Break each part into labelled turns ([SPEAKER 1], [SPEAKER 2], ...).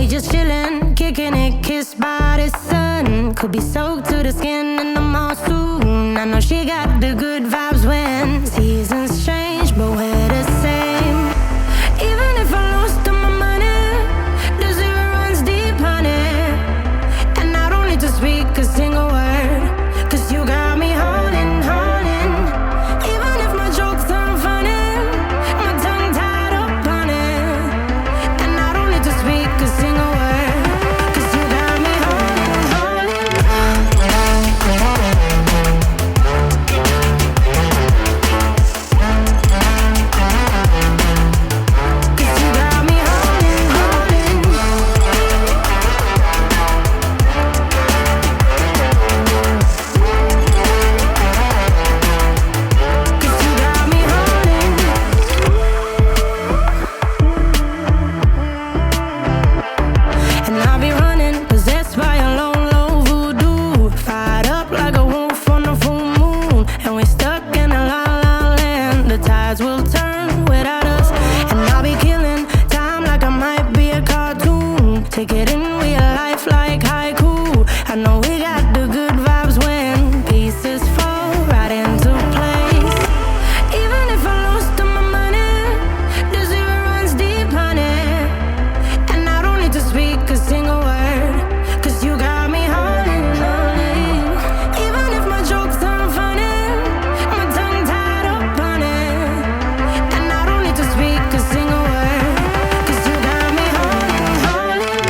[SPEAKER 1] we just chillin', kicking it, kissed by the sun. Could be soaked to the skin in the mall soon. I know she got the good vibes when seasons change, but we're the same. Even if I lost all my money, the zero runs deep, honey. And I don't need to speak a single word, 'cause you got me holding, holding. Even if my jokes aren't funny, my tongue tied up on it. And I don't need to speak a single word, 'cause you got me holding, holding. 'Cause you got me holding, holding. 'Cause you got me holding. And I'll be running, possessed by a low, low voodoo. Fired up like a wolf on a full moon. And we're stuck in a la la land. The tides will turn without us. And I'll be killing time like I might be a cartoon. Take it in real life like haiku. I know we got the good vibes when pieces fall right into place. Even if I lost all my money, the zero runs deep, honey. And I don't need to speak a single word, 'cause you got me holding, holding. Even if my jokes aren't funny, my tongue tied up on it. And I don't need to speak a single word, 'cause you got me holding, holding.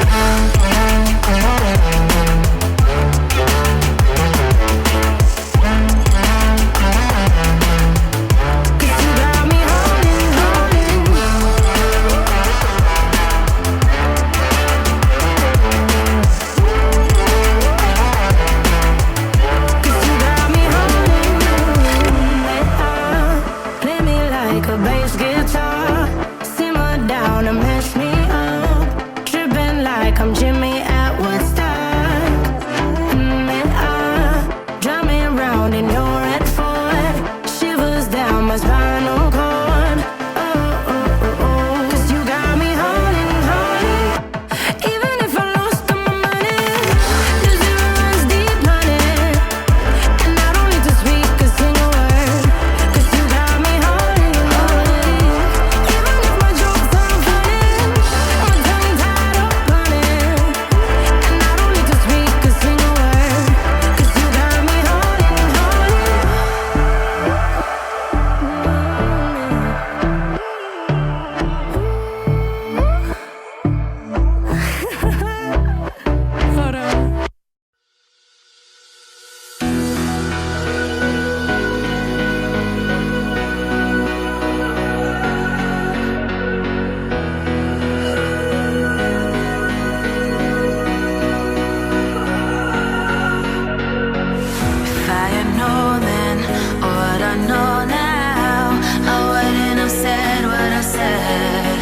[SPEAKER 1] 'Cause you got me holding, holding. 'Cause you got me holding. Play me like a bass guitar, simmer down and mash me up, tripping like I'm Jimmy at Woodstock. Drumming round in your red Ford, shivers down my spinal cord. Oh, oh, oh, oh. 'Cause you got me holding, holding. Even if I lost all my money, the zero runs deep, honey. And I don't need to speak a single word, 'cause you got me holding, holding. Even if my jokes aren't funny, my tongue tied up on it. And I don't need to speak a single word, 'cause you got me holding, holding. Hold on.
[SPEAKER 2] If I had known then what I know now, I wouldn't have said what I said.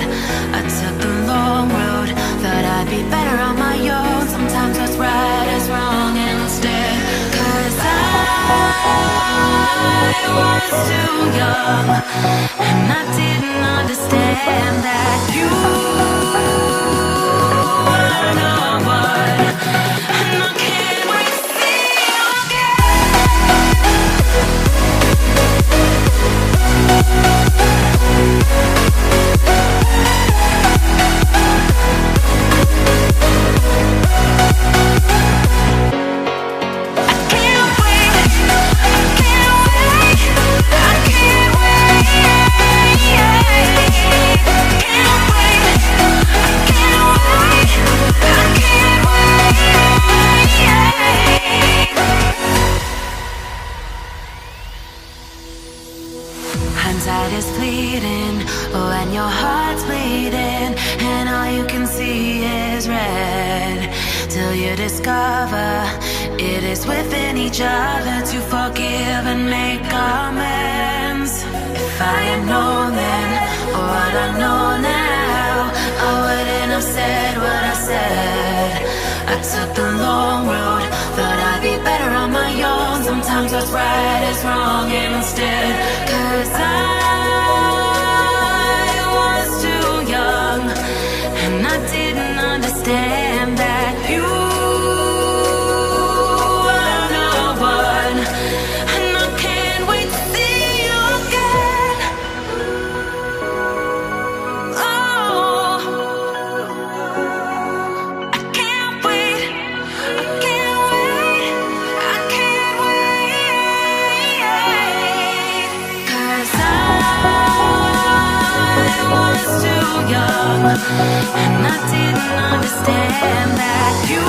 [SPEAKER 2] I took the long road, thought I'd be better on my own. Sometimes what's right is wrong instead. 'Cause I was too young, and I didn't understand that you were the one. And I can't wait to see you Hindsight is fleeting when your heart's bleeding and all you can see is red. Till you discover it is within each other to forgive and make amends. If I had known then what I know now, I wouldn't have said what I said. I took the long road, thought I'd be better on my own. Sometimes what's right is wrong instead. 'Cause I was too young and I didn't understand understand that you are no one, and I can't wait to see you again. Oh, I can't wait, I can't wait, I can't wait, 'cause I was too young, and I didn't understand that you